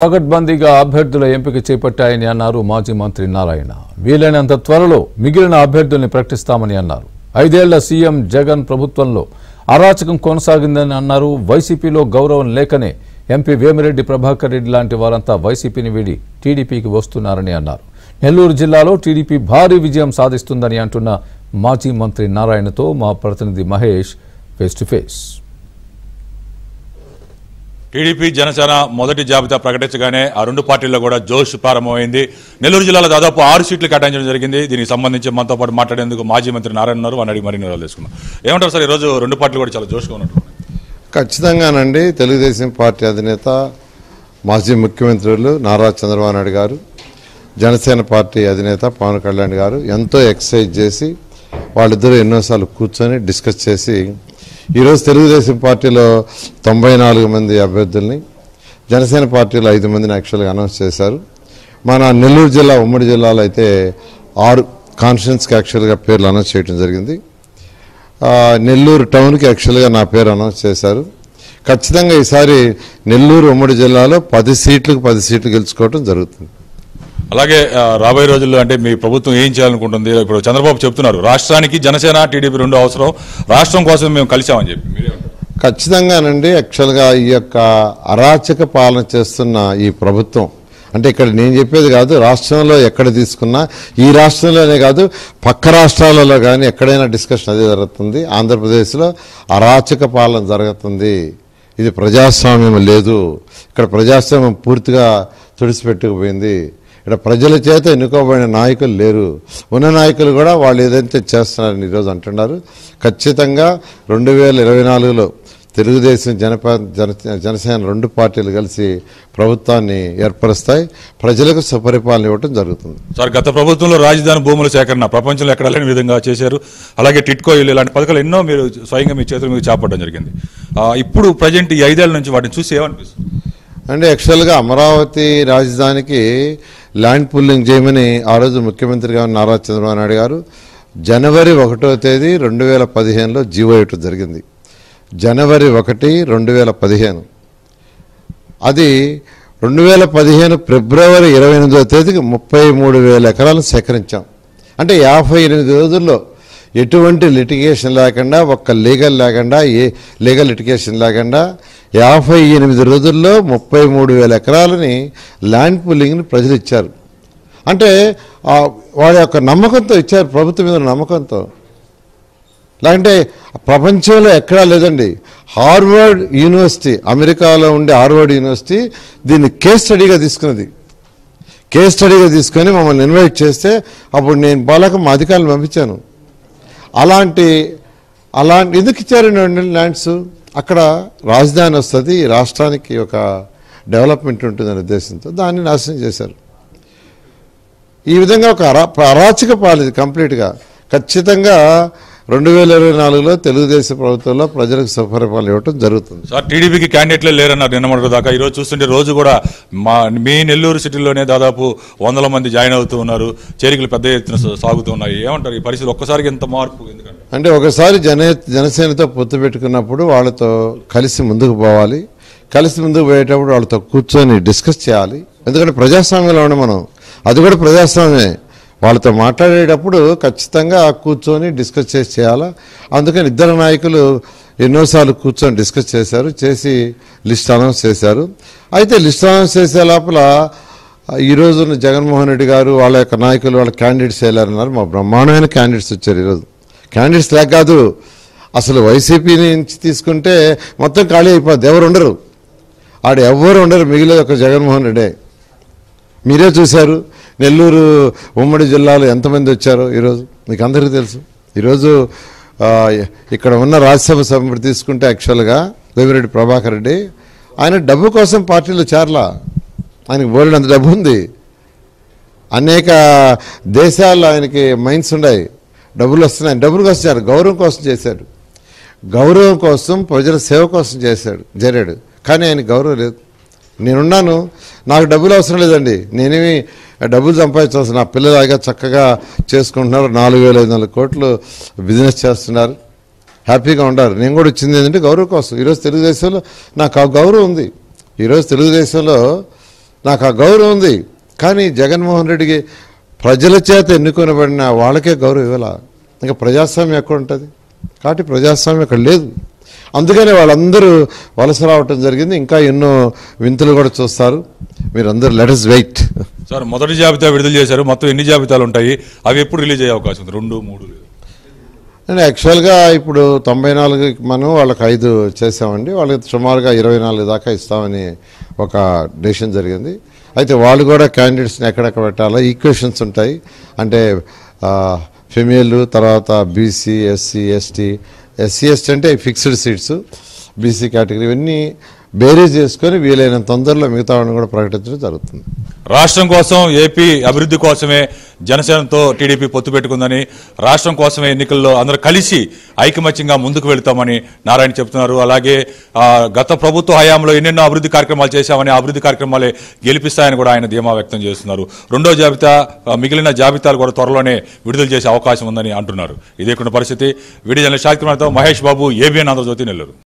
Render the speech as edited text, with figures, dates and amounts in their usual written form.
పకడ్బందీగా అభ్యర్థుల ఎంపిక చేపట్టాయని అన్నారు మాజీ మంత్రి నారాయణ. వీలైనంత త్వరలో మిగిలిన అభ్యర్థుల్ని ప్రకటిస్తామని అన్నారు. 5 ఏళ్ల సీఎం జగన్ ప్రభుత్వంలో అరాచకం కొనసాగిందని అన్నారు. వైసీపీలో గౌరవం లేకనే ఎంపీ వేమిరెడ్డి ప్రభాకర్ రెడ్డి లాంటి వారంతా వైసీపీని వీడి టీడీపీకి వస్తున్నారని అన్నారు. నెల్లూరు జిల్లాలో టీడీపీ భారీ విజయం సాధిస్తుందని అంటున్న మాజీ మంత్రి నారాయణతో మా ప్రతినిధి Mahesh face to face. TDP Janasena మొదటి జాబితా ప్రకటించగానే ఆ రెండు పార్టీల్లో కూడా జోష్ ప్రారంభమైంది. నెల్లూరు జిల్లాలో దాదాపు 6 సీట్లు కేటాయించడం జరిగింది. దీనికి సంబంధించి మనతో పాటు మాట్లాడేందుకు మాజీ మంత్రి నారాయణ ఉన్నారు. వారిని అడిగి మరిన్ని వివరాలు తెలుసుకున్నాం. ఏమంటారు సార్, ఈరోజు రెండు పార్టీలు కూడా చాలా జోష్గా ఉన్నట్టు? ఖచ్చితంగానండి. తెలుగుదేశం పార్టీ అధినేత మాజీ ముఖ్యమంత్రులు నారా చంద్రబాబు నాయుడు గారు, జనసేన పార్టీ అధినేత పవన్ కళ్యాణ్ గారు ఎంతో ఎక్సర్సైజ్ చేసి వాళ్ళిద్దరూ ఎన్నోసార్లు కూర్చొని డిస్కస్ చేసి ఈరోజు తెలుగుదేశం పార్టీలో 94 మంది అభ్యర్థుల్ని, జనసేన పార్టీలో 5 మందిని యాక్చువల్గా అనౌన్స్ చేశారు. మన నెల్లూరు జిల్లా ఉమ్మడి జిల్లాలో అయితే 6 కాన్స్టిట్యున్సీకి యాక్చువల్గా పేర్లు అనౌన్స్ చేయడం జరిగింది. నెల్లూరు టౌన్కి యాక్చువల్గా నా పేరు అనౌన్స్ చేశారు. ఖచ్చితంగా ఈసారి నెల్లూరు ఉమ్మడి జిల్లాలో 10 సీట్లు గెలుచుకోవడం జరుగుతుంది. అలాగే రాబోయే రోజుల్లో అంటే మీ ప్రభుత్వం ఏం చేయాలనుకుంటుంది? ఇప్పుడు చంద్రబాబు చెప్తున్నారు రాష్ట్రానికి జనసేన టీడీపీ రెండు అవసరం, రాష్ట్రం కోసం మేము కలిసామని చెప్పి. ఖచ్చితంగానండి. యాక్చువల్గా ఈ యొక్క అరాచక పాలన చేస్తున్న ఈ ప్రభుత్వం అంటే ఇక్కడ నేను చెప్పేది కాదు, రాష్ట్రంలో ఎక్కడ తీసుకున్నా, ఈ రాష్ట్రంలోనే కాదు పక్క రాష్ట్రాలలో కానీ ఎక్కడైనా డిస్కషన్ అదే జరుగుతుంది. ఆంధ్రప్రదేశ్లో అరాచక పాలన జరుగుతుంది. ఇది ప్రజాస్వామ్యం లేదు. ఇక్కడ ప్రజాస్వామ్యం పూర్తిగా తుడిచిపెట్టుకుపోయింది. ఇక్కడ ప్రజల చేత ఎన్నుకోబడిన నాయకులు లేరు. ఉన్న నాయకులు కూడా వాళ్ళు ఏదైతే చేస్తున్నారని ఈరోజు అంటున్నారు. ఖచ్చితంగా 2024లో తెలుగుదేశం జనసేన రెండు పార్టీలు కలిసి ప్రభుత్వాన్ని ఏర్పరుస్తాయి. ప్రజలకు సుపరిపాలన ఇవ్వడం జరుగుతుంది. సార్, గత ప్రభుత్వంలో రాజధాని భూముల సేకరణ ప్రపంచంలో ఎక్కడ లేని విధంగా చేశారు. అలాగే టిట్కో ఇల్లు ఇలాంటి పథకాలు ఎన్నో మీరు స్వయంగా మీ చేతుల మీద చేపట్టడం జరిగింది. ఇప్పుడు ప్రజెంట్ ఈ 5 ఏళ్ల నుంచి వాటిని చూసి ఏమనిపిస్తుంది? అంటే యాక్చువల్గా అమరావతి రాజధానికి ల్యాండ్ పూలింగ్ చేయమని ఆ రోజు ముఖ్యమంత్రిగా ఉన్న నారా చంద్రబాబు నాయుడు గారు జనవరి 1వ తేదీ 2015లో జీవో ఇవ్వటం జరిగింది. జనవరి 1, 2015. అది 2015 ఫిబ్రవరి 28వ తేదీకి 33,000 ఎకరాలను సేకరించాం. అంటే 58 రోజుల్లో ఎటువంటి లిటిగేషన్ లేకుండా, ఒక్క లీగల్ లిటిగేషన్ లేకుండా 58 రోజుల్లో 33,000 ఎకరాలని ల్యాండ్ పూలింగ్ని ప్రజలు ఇచ్చారు. అంటే వాళ్ళ యొక్క నమ్మకంతో ఇచ్చారు, ప్రభుత్వం మీద నమ్మకంతో. లేకంటే ప్రపంచంలో ఎక్కడా లేదండి. హార్వర్డ్ యూనివర్సిటీ, అమెరికాలో ఉండే హార్వర్డ్ యూనివర్సిటీ దీన్ని కేస్ స్టడీగా తీసుకున్నది. కేస్ స్టడీగా తీసుకొని మమ్మల్ని ఇన్వైట్ చేస్తే అప్పుడు నేను బాలక మా అధికారులను పంపించాను. అలాంటి ఎందుకు ఇచ్చారండి ల్యాండ్స్? అక్కడ రాజధాని వస్తుంది, రాష్ట్రానికి ఒక డెవలప్మెంట్ ఉంటుందనే ఉద్దేశంతో దాన్ని నాశనం చేశారు. ఈ విధంగా ఒక అరాచక పాలన కంప్లీట్గా. ఖచ్చితంగా 2024లో తెలుగుదేశం ప్రభుత్వంలో ప్రజలకు సుపరిపాలన ఇవ్వడం జరుగుతుంది. సార్, టీడీపీకి క్యాండిడేట్లే లేరన్నారు నిన్న మొదటి దాకా. ఈరోజు చూస్తుంటే రోజు కూడా మీ నెల్లూరు సిటీలోనే దాదాపు 100 మంది జాయిన్ అవుతూ ఉన్నారు. చేరికలు పెద్ద ఎత్తున సాగుతూ ఉన్నాయి. ఏమంటారు ఈ పరిస్థితి? ఒక్కసారికి ఎంత మార్పు? ఎందుకంటే అంటే ఒకసారి జనసేనతో పొత్తు పెట్టుకున్నప్పుడు వాళ్ళతో కలిసి ముందుకు పోవాలి. కలిసి ముందుకు పోయేటప్పుడు వాళ్ళతో కూర్చొని డిస్కస్ చేయాలి. ఎందుకంటే ప్రజాస్వామ్యంలో ఉండే మనం, అది కూడా ప్రజాస్వామ్యమే. వాళ్ళతో మాట్లాడేటప్పుడు ఖచ్చితంగా కూర్చొని డిస్కస్ చేయాలా. అందుకని ఇద్దరు నాయకులు ఎన్నోసార్లు కూర్చొని డిస్కస్ చేసి లిస్ట్ అనౌన్స్ చేశారు. అయితే లిస్ట్ అనౌన్స్ చేసే లోపల ఈరోజు జగన్మోహన్ రెడ్డి గారు వాళ్ళ యొక్క నాయకులు వాళ్ళ క్యాండిడేట్స్ వెళ్ళారన్నారు. మా బ్రహ్మాండమైన క్యాండిడేట్స్ వచ్చారు. ఈరోజు క్యాండిడేట్స్ లేక కాదు, అసలు వైసీపీ నుంచి తీసుకుంటే మొత్తం ఖాళీ అయిపోద్ది, ఎవరు ఉండరు. ఎవరు ఉండరు, మిగిలేదు ఒక జగన్మోహన్ రెడ్డే. మీరే చూశారు నెల్లూరు ఉమ్మడి జిల్లాలో ఎంతమంది వచ్చారో ఈరోజు మీకు అందరికీ తెలుసు. ఈరోజు ఇక్కడ ఉన్న రాజ్యసభ సభ్యుడు తీసుకుంటే యాక్చువల్గా వేమిరెడ్డి ప్రభాకర్ రెడ్డి, ఆయన డబ్బు కోసం పార్టీలో చేరలా. ఆయనకు బోల్డ్ అంత డబ్బు ఉంది. అనేక దేశాల్లో ఆయనకి మైన్స్ ఉన్నాయి, డబ్బులు వస్తున్నాయి. డబ్బులు కోసం చేశారు, గౌరవం కోసం చేశాడు. గౌరవం కోసం, ప్రజల సేవ కోసం చేరాడు. కానీ ఆయన గౌరవం లేదు. నేనున్నాను, నాకు డబ్బులు అవసరం లేదండి, నేనేమి డబ్బులు సంపాదించాల్సిన, నా పిల్లలాగా చక్కగా చేసుకుంటున్నారు. 4,500 కోట్లు బిజినెస్ చేస్తున్నారు, హ్యాపీగా ఉండారు. నేను కూడా వచ్చింది ఏంటంటే గౌరవం కోసం. ఈరోజు తెలుగుదేశంలో నాకు ఆ గౌరవం ఉంది. ఈరోజు తెలుగుదేశంలో నాకు ఆ గౌరవం ఉంది. కానీ జగన్మోహన్ రెడ్డికి ప్రజల చేత ఎన్నుకొనబడిన వాళ్ళకే గౌరవం ఇవ్వాల. ఇంకా ప్రజాస్వామ్యం ఎక్కడ ఉంటుంది? కాబట్టి ప్రజాస్వామ్యం అక్కడ లేదు. అందుకనే వాళ్ళందరూ వలస రావటం జరిగింది. ఇంకా ఎన్నో వింతలు కూడా చూస్తారు. మీరందరూ లెట్ us వెయిట్. సార్, మొదటి జాబితా విడుదల చేశారు. మొత్తం ఎన్ని జాబితాలు ఉంటాయి? అవి ఎప్పుడు రిలీజ్ అయ్యే అవకాశం ఉంది? 2, 3 లేదు. అండ్ యాక్చువల్గా ఇప్పుడు 94 మనం వాళ్ళకి 5 చేసామండి. వాళ్ళకి సుమారుగా 24 దాకా ఇస్తామని ఒక డెసిషన్ జరిగింది. అయితే వాళ్ళు కూడా క్యాండిడేట్స్ని ఎక్కడెక్కడ పెట్టాలో ఈక్వేషన్స్ ఉంటాయి. అంటే ఫిమేల్, తర్వాత బీసీ, ఎస్సీ, ఎస్టీ అంటే ఫిక్స్డ్ సీట్స్, బీసీ కేటగిరీ, ఇవన్నీ బేరీజ్ చేసుకొని వీలైనంత తొందరలో మిగతా వాళ్ళని కూడా ప్రకటించడం జరుగుతుంది. రాష్ట్రం కోసం, ఏపీ అభివృద్ధి కోసమే జనసేనతో టీడీపీ పొత్తు పెట్టుకుందని, రాష్ట్రం కోసమే ఎన్నికల్లో అందరూ కలిసి ఐకమత్యంగా ముందుకు వెళుతామని నారాయణ చెప్తున్నారు. అలాగే గత ప్రభుత్వ హయాంలో ఎన్నెన్నో అభివృద్ధి కార్యక్రమాలు చేశామని, అభివృద్ధి కార్యక్రమాలే గెలిపిస్తాయని కూడా ఆయన ధీమా వ్యక్తం చేస్తున్నారు. రెండో జాబితా, మిగిలిన జాబితాలు కూడా త్వరలోనే విడుదల చేసే అవకాశం ఉందని అంటున్నారు. ఇదే పరిస్థితి. వీడియో జర్నలిస్ట్ షాకిర్ కుమార్తో మహేష్ బాబు, ఏబిఎన్ ఆంధ్రజ్యోతి, నెల్లూరు.